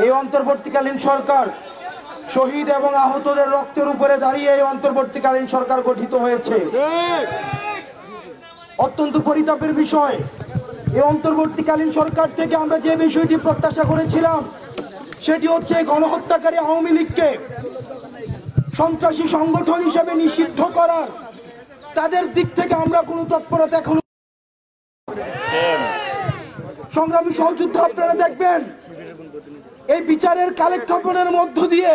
এই অন্তর্বর্তীকালীন সরকার শহীদ এবং আহতদের রক্তের উপরে দাঁড়িয়ে এই অন্তর্বর্তীকালীন সরকার গঠিত হয়েছে। অত্যন্ত পরিতাপের বিষয়, এই অন্তর্বর্তীকালীন সরকার থেকে আমরা যে বিষয়টি প্রত্যাশা করেছিলাম সেটি হচ্ছে গণহত্যাকারী আওয়ামী লীগকে সন্ত্রাসী সংগঠন হিসেবে নিষিদ্ধ করার। তাদের দিক থেকে আমরা কোনো তৎপরতা এখনো। সংগ্রামী সহযোদ্ধা, আপনারা দেখবেন এই বিচারের কালেক্ষেপণের মধ্য দিয়ে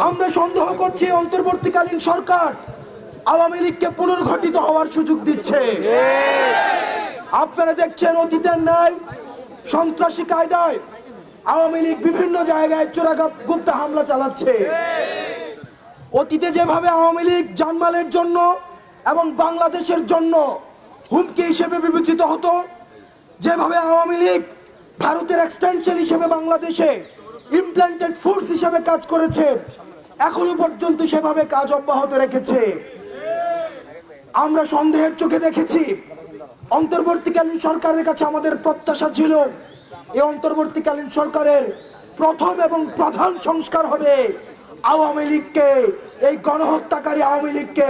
আমরা সন্দেহ করছি অন্তর্বর্তীকালীন সরকার আওয়ামী লীগকে পুনর্গঠিত হওয়ার সুযোগ দিচ্ছে। আপনারা দেখছেন অতীতের ন্যায় সন্ত্রাসী কায়দায় আওয়ামী লীগ বিভিন্ন জায়গায় চোরাগুপ্তা হামলা চালাচ্ছে। অতীতে যেভাবে আওয়ামী লীগ জানমালের জন্য এবং বাংলাদেশের জন্য হুমকি হিসেবে বিবেচিত হতো, যেভাবে আওয়ামী লীগ ভারতের এক্সটেনশন হিসেবে বাংলাদেশে ইমপ্ল্যান্টেড ফোর্স হিসেবে কাজ করেছে, এখনো পর্যন্ত সেভাবে কাজ অব্যাহত রেখেছে। আমরা সন্দেহের চোখে দেখেছি। অন্তর্বর্তীকালীন সরকারের কাছে আমাদের প্রত্যাশা ছিল এই অন্তর্বর্তীকালীন সরকারের প্রথম এবং প্রধান সংস্কার হবে আওয়ামী লীগকে, এই গণহত্যাকারী আওয়ামী লীগকে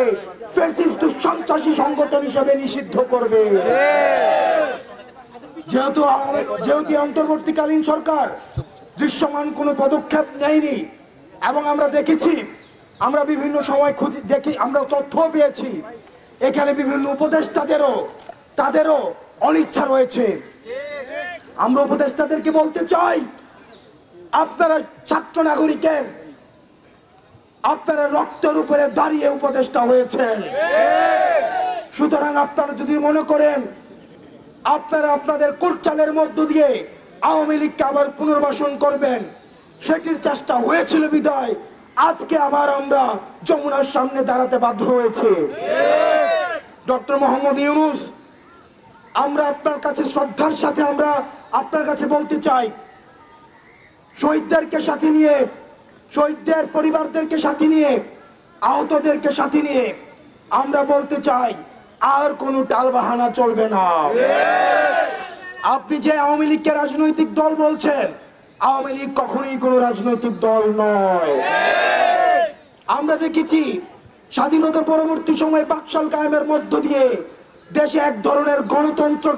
ফ্যাসিস্ট সন্ত্রাসী সংগঠন হিসেবে নিষিদ্ধ করবে। যেহেতু অন্তর্বর্তীকালীন সরকার দৃশ্যমান কোনো পদক্ষেপ নেয়নি এবং আমরা দেখেছি, আমরা বিভিন্ন সময় আমরা তথ্য পেয়েছি এখানে বিভিন্ন তাদেরও অনিচ্ছা রয়েছে। আমরা উপদেষ্টাদেরকে বলতে চাই, আপনারা ছাত্র নাগরিকের আপনারা রক্তের উপরে দাঁড়িয়ে উপদেষ্টা হয়েছেন। সুতরাং আপনারা যদি মনে করেন আপনারা আপনাদের কোটচালের মধ্য দিয়ে আওয়ামী লীগকে আবার পুনর্বাসন করবেন, সেটির চেষ্টা হয়েছিল বিদায় আজকে আবার আমরা যমুনার সামনে দাঁড়াতে বাধ্য হয়েছে। ডক্টর মোহাম্মদ ইউনূস, আমরা আপনার কাছে শ্রদ্ধার সাথে আমরা আপনার কাছে বলতে চাই, শহীদদেরকে সাথে নিয়ে, শহীদদের পরিবারদেরকে সাথে নিয়ে, আহতদেরকে সাথে নিয়ে আমরা বলতে চাই আর কোনো টালবাহানা চলবে না। আপনি যে আওয়ামী লীগকে রাজনৈতিক দল বলছেন, আওয়ামী লীগ কখনোই কোনো রাজনৈতিক দল নয়। আমরা দেখেছি স্বাধীনতা পরবর্তী সময়ে বাকশাল কায়েমের মধ্য দিয়ে দেশে এক ধরনের গণতন্ত্র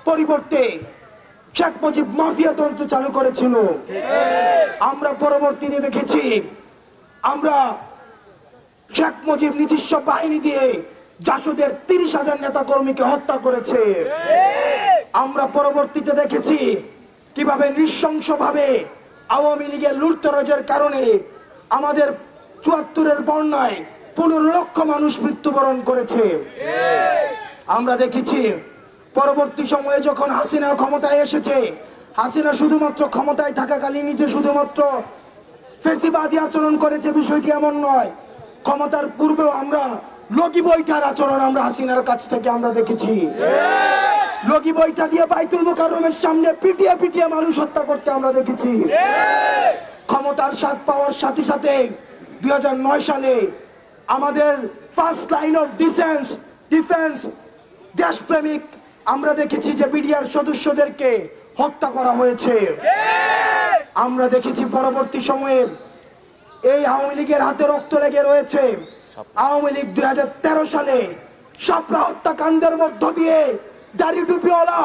পরিবর্তে শেখ মুজিব মাফিয়াতন্ত্র চালু করেছিল। আমরা পরবর্তীতে দেখেছি আমরা শেখ মুজিব নিজস্ব বাহিনী দিয়ে জাসদের 30,000 নেতা কর্মীকে হত্যা করেছে। আমরা পরবর্তীতে দেখেছি কিভাবে নৃশংসভাবে আওয়ামী লীগের লুটতরাজের কারণে আমাদের ৭৪-এর বন্যায় 15 লক্ষ মানুষ মৃত্যুবরণ করেছে। আমরা দেখেছি পরবর্তী সময়ে যখন হাসিনা ক্ষমতায় এসেছে, হাসিনা শুধুমাত্র ক্ষমতায় থাকাকালীন যে শুধুমাত্র ফেসিবাদী আচরণ করেছে বিষয়টি এমন নয়। ক্ষমতার পূর্বেও আমরা লগি বৈঠার আচরণ আমরা হাসিনার কাছ থেকে আমরা দেখেছি। লগি বৈঠা দিয়ে বাইতুল মুকাররমের সামনে পিটিয়ে পিটিয়ে মানুষ হত্যা করতে আমরা দেখেছি। ক্ষমতার স্বাদ পাওয়ার সাথে সাথে 2009 সালে আমাদের ফার্স্ট লাইন অফ ডিফেন্স দেশপ্রেমিক আমরা দেখেছি যে বিডিআর সদস্যদেরকে হত্যা করা হয়েছে। আমরা দেখেছি পরবর্তী সময়ে এই আওয়ামী লীগের হাতে রক্ত লেগে রয়েছে। আওয়ামী লীগ 2013 সালে শাপলা হত্যাকাণ্ডের মধ্য দিয়ে দাড়ি টুপিওয়ালা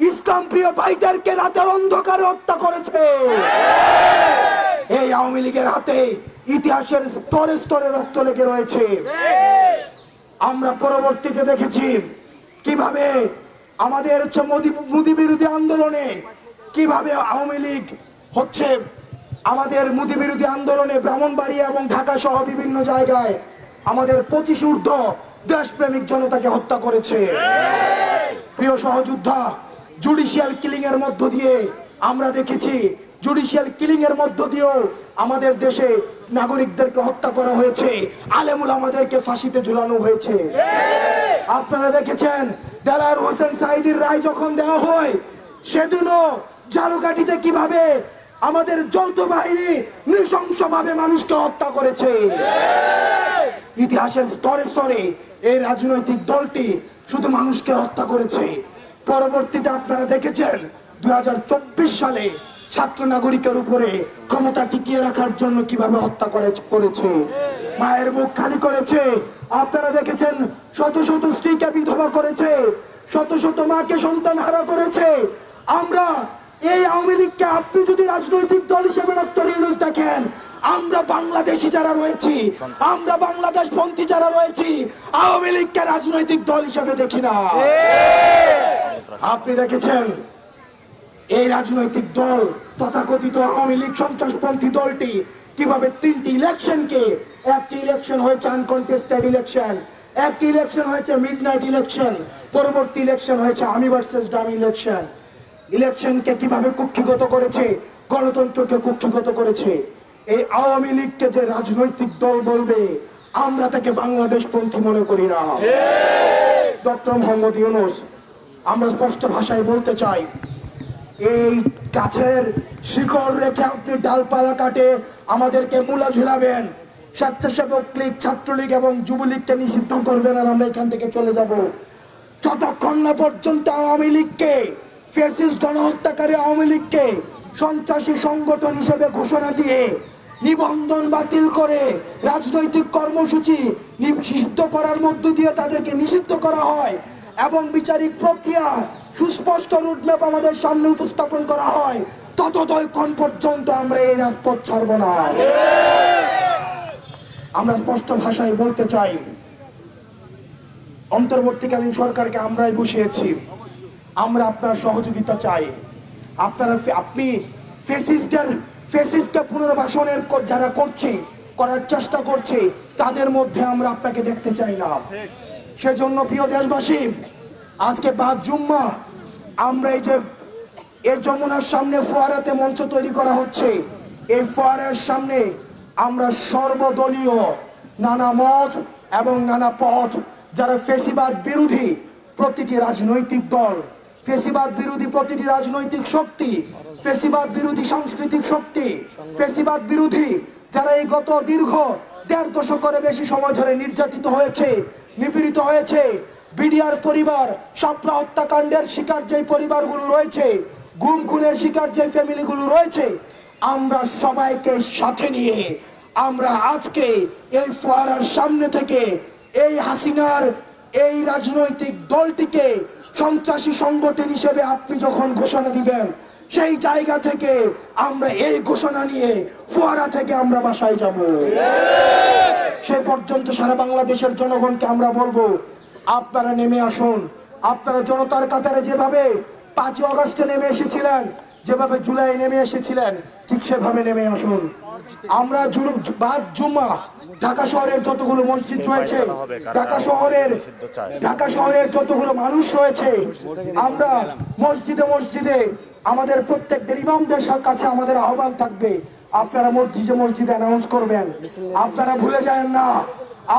ইসলাম প্রিয় ভাইদেরকে রাতের অন্ধকারে হত্যা করেছে। এই আওয়ামী লীগের হাতে ইতিহাসের স্তরে স্তরে রক্ত লেগে রয়েছে। আমরা পরবর্তীতে দেখেছি কিভাবে আমাদের মোদি বিরোধী আন্দোলনে কিভাবে আওয়ামী লীগ হচ্ছে আমাদের মোদি বিরোধী আন্দোলনে ব্রাহ্মণবাড়িয়া এবং ঢাকা সহ বিভিন্ন জায়গায় আমাদের 25 ঊর্ধ্ব দেশপ্রেমিক জনতাকে হত্যা করেছে। প্রিয় সহযোদ্ধা, জুডিশিয়াল কিলিং এর মধ্য দিয়ে আমরা দেখেছি, জুডিশিয়াল কিলিং এর মধ্য দিয়েও আমাদের দেশে নাগরিকদেরকে হত্যা করা হয়েছে, আলেম উলামাদেরকে ফাঁসিতে ঝুলানো হয়েছে। আপনারা দেখেছেন দেলাওয়ার হোসেন সাঈদীর রায় যখন দেওয়া হয় সেদিনও ঝালকাঠিতে কিভাবে আমাদের যৌথ বাহিনী নৃশংসভাবে মানুষকে হত্যা করেছে। ইতিহাসের স্তরে স্তরে এই রাজনৈতিক দলটি শুধু মানুষকে হত্যা করেছে। পরবর্তীতে আপনারা দেখেছেন 2024 সালে ছাত্র নাগরিকের উপরে ক্ষমতা টিকিয়ে রাখার জন্য কিভাবে হত্যা করেছে, মায়ের মুখ খালি করেছে। আপনারা দেখেছেন শত শত স্ত্রীকে বিধবা করেছে, শত শত মাকে সন্তান হারা করেছে। আমরা এই আওয়ামী লীগকে আপনি যদি রাজনৈতিক দল হিসেবে ডক্টর ইউনূস দেখেন, আমরা বাংলাদেশি যারা রয়েছি, আমরা বাংলাদেশ পন্থী যারা রয়েছি, আওয়ামী লীগকে রাজনৈতিক দল হিসেবে দেখি না। আপনি দেখেছেন এই রাজনৈতিক দল তথাকথিত আওয়ামী লীগ সন্ত্রাসপন্থী দলটি কিভাবে 3টি ইলেকশনকে, একটি ইলেকশন হয়েছে আনকন্টেস্টেড ইলেকশন, একটি ইলেকশন হয়েছে মিডনাইট ইলেকশন, পরবর্তী ইলেকশন হয়েছে আমি ভার্সেস ডামি ইলেকশন। ইলেকশনকে কিভাবে কুক্ষিগত করেছে, গণতন্ত্রকে কুক্ষিগত করেছে। এই আওয়ামী লীগকে যে রাজনৈতিক দল বলবে, আমরা তাকে বাংলাদেশ পন্থী মনে করি না। ডক্টর মোহাম্মদ ইউনূস, আমরা স্পষ্ট ভাষায় বলতে চাই, এই গাছের শিকড় রেখে আপনি ডালপালা কাটে আমাদেরকে মূলা ঝুলাবেন, স্বেচ্ছাসেবক লীগ, ছাত্রলীগ এবং যুবলীগকে নিষিদ্ধ করবেন, আর আমরা এখান থেকে চলে যাব। যতক্ষণ না পর্যন্ত আওয়ামী লীগকে, ফ্যাসিস্ট গণহত্যাকারী আওয়ামী লীগকে সন্ত্রাসী সংগঠন হিসেবে ঘোষণা দিয়ে নিবন্ধন বাতিল করে রাজনৈতিক কর্মসূচি নিষিদ্ধ করার মধ্য দিয়ে তাদেরকে নিষিদ্ধ করা হয় এবং বিচারিক প্রক্রিয়া সুস্পষ্ট রুটম্যাপ আমাদের সামনে উপস্থাপন করা হয়, ততক্ষণ পর্যন্ত আমরা এই রাজপথ ছাড়ব না। আমরা স্পষ্ট ভাষায় বলতে চাই, অন্তর্বর্তীকালীন সরকারকে আমরাই বসিয়েছি, আমরা আপনার সহযোগিতা চাই। আপনি ফ্যাসিস্টকে পুনর্বাসনের যারা করার চেষ্টা করছে, তাদের মধ্যে আমরা আপনাকে দেখতে চাই না। সেজন্য প্রিয় দেশবাসী, আজকে 5 জুম্মা আমরা এই যমুনার সামনে ফোয়ারাতে মঞ্চ তৈরি করা হচ্ছে। এই ফোয়ারার সামনে আমরা সর্বদলীয়, নানা মত এবং নানা পথ, যারা ফ্যাসিবাদ বিরোধী প্রতিটি রাজনৈতিক দল, ফ্যাসিবাদ বিরোধী প্রতিটি রাজনৈতিক শক্তি, ফ্যাসিবাদ বিরোধী সাংস্কৃতিক শক্তি, ফ্যাসিবাদ বিরোধী যারা এই গত দীর্ঘ 1.5 দশকের বেশি সময় ধরে নির্যাতিত হয়েছে, নিপীড়িত হয়েছে, বিডিআর পরিবার, শাপলা হত্যাকাণ্ডের শিকার যে পরিবারগুলো রয়েছে, গুম খুনের শিকার যে ফ্যামিলিগুলো রয়েছে, আমরা সবাইকে সাথে নিয়ে আমরা আজকে এই ফোয়ারার সামনে থেকে এই হাসিনার এই রাজনৈতিক দলটিকে সন্ত্রাসী সংগঠন হিসেবে আপনি যখন ঘোষণা দিবেন, সেই জায়গা থেকে আমরা এই ঘোষণা নিয়ে ফোয়ারা থেকে আমরা বাসায় যাব। সে পর্যন্ত সারা বাংলাদেশের জনগণকে আমরা বলবো, আপনারা নেমে আসুন। আপনারা জনতার কাতারে যেভাবে 5 আগস্টে নেমে এসেছিলেন, যেভাবে জুলাই নেমে এসেছিলেন, ঠিক সেভাবে নেমে আসুন। আমরা 5 জুম্মা ঢাকা শহরের যতগুলো মসজিদ রয়েছে, ঢাকা শহরের যতগুলো মানুষ রয়েছে, আমরা মসজিদে মসজিদে আমাদের প্রত্যেকদের ইমামদের কাছে আমাদের আহ্বান থাকবে, আপনারা মসজিদে মসজিদে অ্যানাউন্স করবেন। আপনারা ভুলে যাবেন না,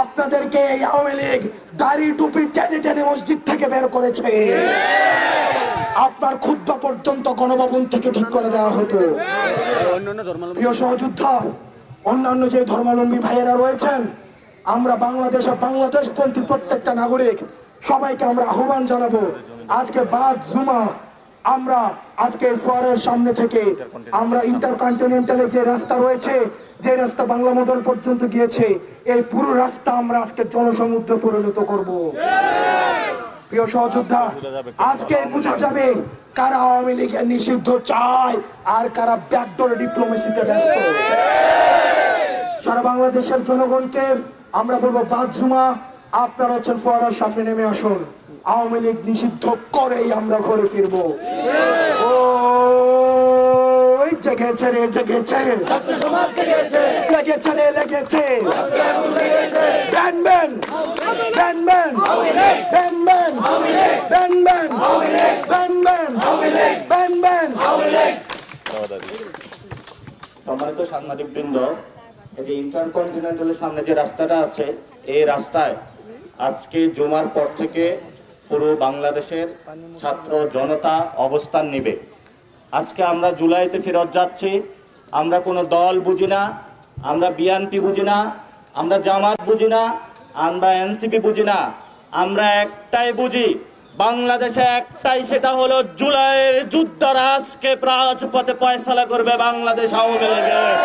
আপনাদেরকে এই আওয়ামী লীগ দাড়ি টুপি টেনে টেনে মসজিদ থেকে বের করেছে। আপনার খুতবা পর্যন্ত গণভবন থেকে ঠিক করে দেওয়া হতো। প্রিয় সহযোদ্ধা, অন্যান্য যে ধর্মাবলম্বী ভাইয়েরা রয়েছেন, আমরা বাংলাদেশপন্থী প্রত্যেকটা নাগরিক সবাইকে আমরা আহ্বান জানাবো, আজকে 5 জুমা আমরা আজকে ফোয়ারার সামনে থেকে আমরা ইন্টারকন্টিনেন্টালে যে রাস্তা রয়েছে, যে রাস্তা বাংলা মোটর পর্যন্ত গিয়েছে, এই পুরো রাস্তা আমরা আজকে জনসমুদ্রে পরিণত করব। প্রিয় সহযোদ্ধা, আজকে বোঝা যাবে কারা আওয়ামী লীগের নিষিদ্ধ চায় আর কারা ব্যাকডোর ডিপ্লোমেসিতে ব্যস্ত। সারা বাংলাদেশের জনগণকে আমরা বলবো, 5 জুমা আপনারা হচ্ছেন ফোয়ারার সামনে নেমে আসুন, আওয়ামী লীগ নিষিদ্ধ করেই আমরা ঘরে ফিরবো। ওই জেগেছে রে জেগেছে, লেগেছে রে লেগেছে, ব্যান ব্যান ব্যান ব্যান ব্যান ব্যান ব্যান ব্যান ব্যান ব্যান ব্যান ব্যান। সম্মানিত সাংবাদিক বৃন্দ, এই যে ইন্টারকন্টিনেন্টালের সামনে যে রাস্তাটা আছে, এই রাস্তায় আজকে জুমার পর থেকে পুরো বাংলাদেশের ছাত্র জনতা অবস্থান নেবে। আজকে আমরা জুলাইতে ফেরত যাচ্ছি। আমরা কোনো দল বুঝি না, আমরা বিএনপি বুঝি না, আমরা জামাত বুঝি না, আমরা এনসিপি বুঝি না, আমরা একটাই বুঝি, বাংলাদেশে একটাই, সেটা হলো জুলাইয়ের যুদ্ধরা আজকে রাজপথে ফয়সালা করবে বাংলাদেশ আওয়ামী লীগের।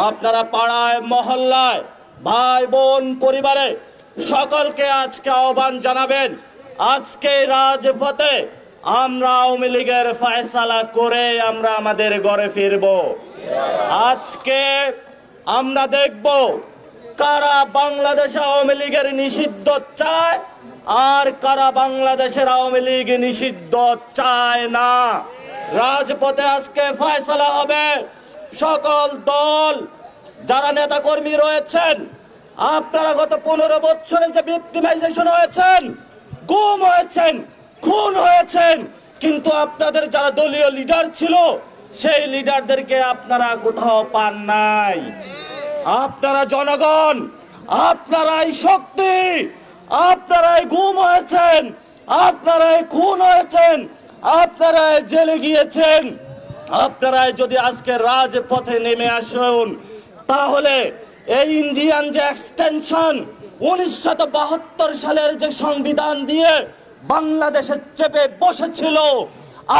আপনারা পাড়ায় মহল্লায় ভাই বোন পরিবারে সকলকে আজকে আহ্বান জানাবেন, আজকে রাজপথে আমরা আওয়ামী লীগের ফয়সালা করে আমরা আমাদের ঘরে ফিরব। আজকে আমরা দেখব কারা বাংলাদেশ আওয়ামী লীগের নিষিদ্ধ চায় আর কারা বাংলাদেশের আওয়ামী লীগ নিষিদ্ধ চায় না। রাজপথে আজকে ফয়সালা হবে। সকল দল যারা নেতা কর্মী রয়েছেন, আপনারা গত 15 বছরে যে ভিক্টিমাইজেশন হয়েছেন, গুম হয়েছেন, খুন হয়েছেন, কিন্তু আপনাদের যারা দলীয় লিডার ছিল সেই লিডারদেরকে আপনারা কোথাও পান নাই। আপনারা জনগণ, আপনারাই শক্তি, আপনারাই গুম হয়েছেন, আপনারাই খুন হয়েছেন, আপনারাই জেলে গিয়েছেন। আপনারাই যদি আজকে রাজপথে নেমে আসুন, তাহলে এই ইন্ডিয়ান যে এক্সটেনশন 1972 সালের যে সংবিধান দিয়ে বাংলাদেশে চেপে বসেছিল,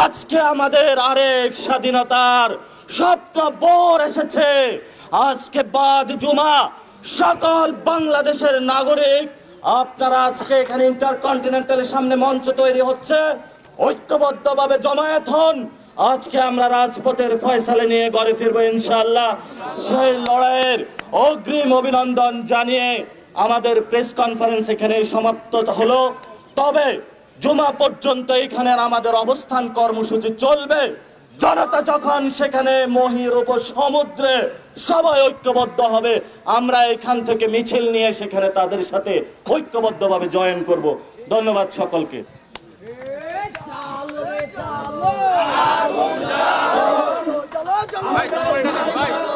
আজকে আমাদের আরেক স্বাধীনতার স্বপ্ন বোর এসেছে। আজকে বাদ জুমা সকল বাংলাদেশের নাগরিক আপনারা আজকে এখানে ইন্টারকন্টিনেন্টালের সামনে মঞ্চ তৈরি হচ্ছে, ঐক্যবদ্ধভাবে জমায়েত হন। আজকে আমরা রাজপথের ফয়সালা নিয়ে ঘরে ফিরবো ইনশাআল্লাহ। সেই লড়াইয়ের অগ্রিম অভিনন্দন জানিয়ে আমাদের প্রেস কনফারেন্স এখানে সমাপ্ত হলো। তবে জুমা পর্যন্ত এখানে আমাদের অবস্থান কর্মসূচি চলবে। জনতা যখন সেখানে মহির উপর সমুদ্রে সবাই ঐক্যবদ্ধ হবে, আমরা এখান থেকে মিছিল নিয়ে সেখানে তাদের সাথে ঐক্যবদ্ধভাবে জয়েন করব। ধন্যবাদ সকলকে। চলো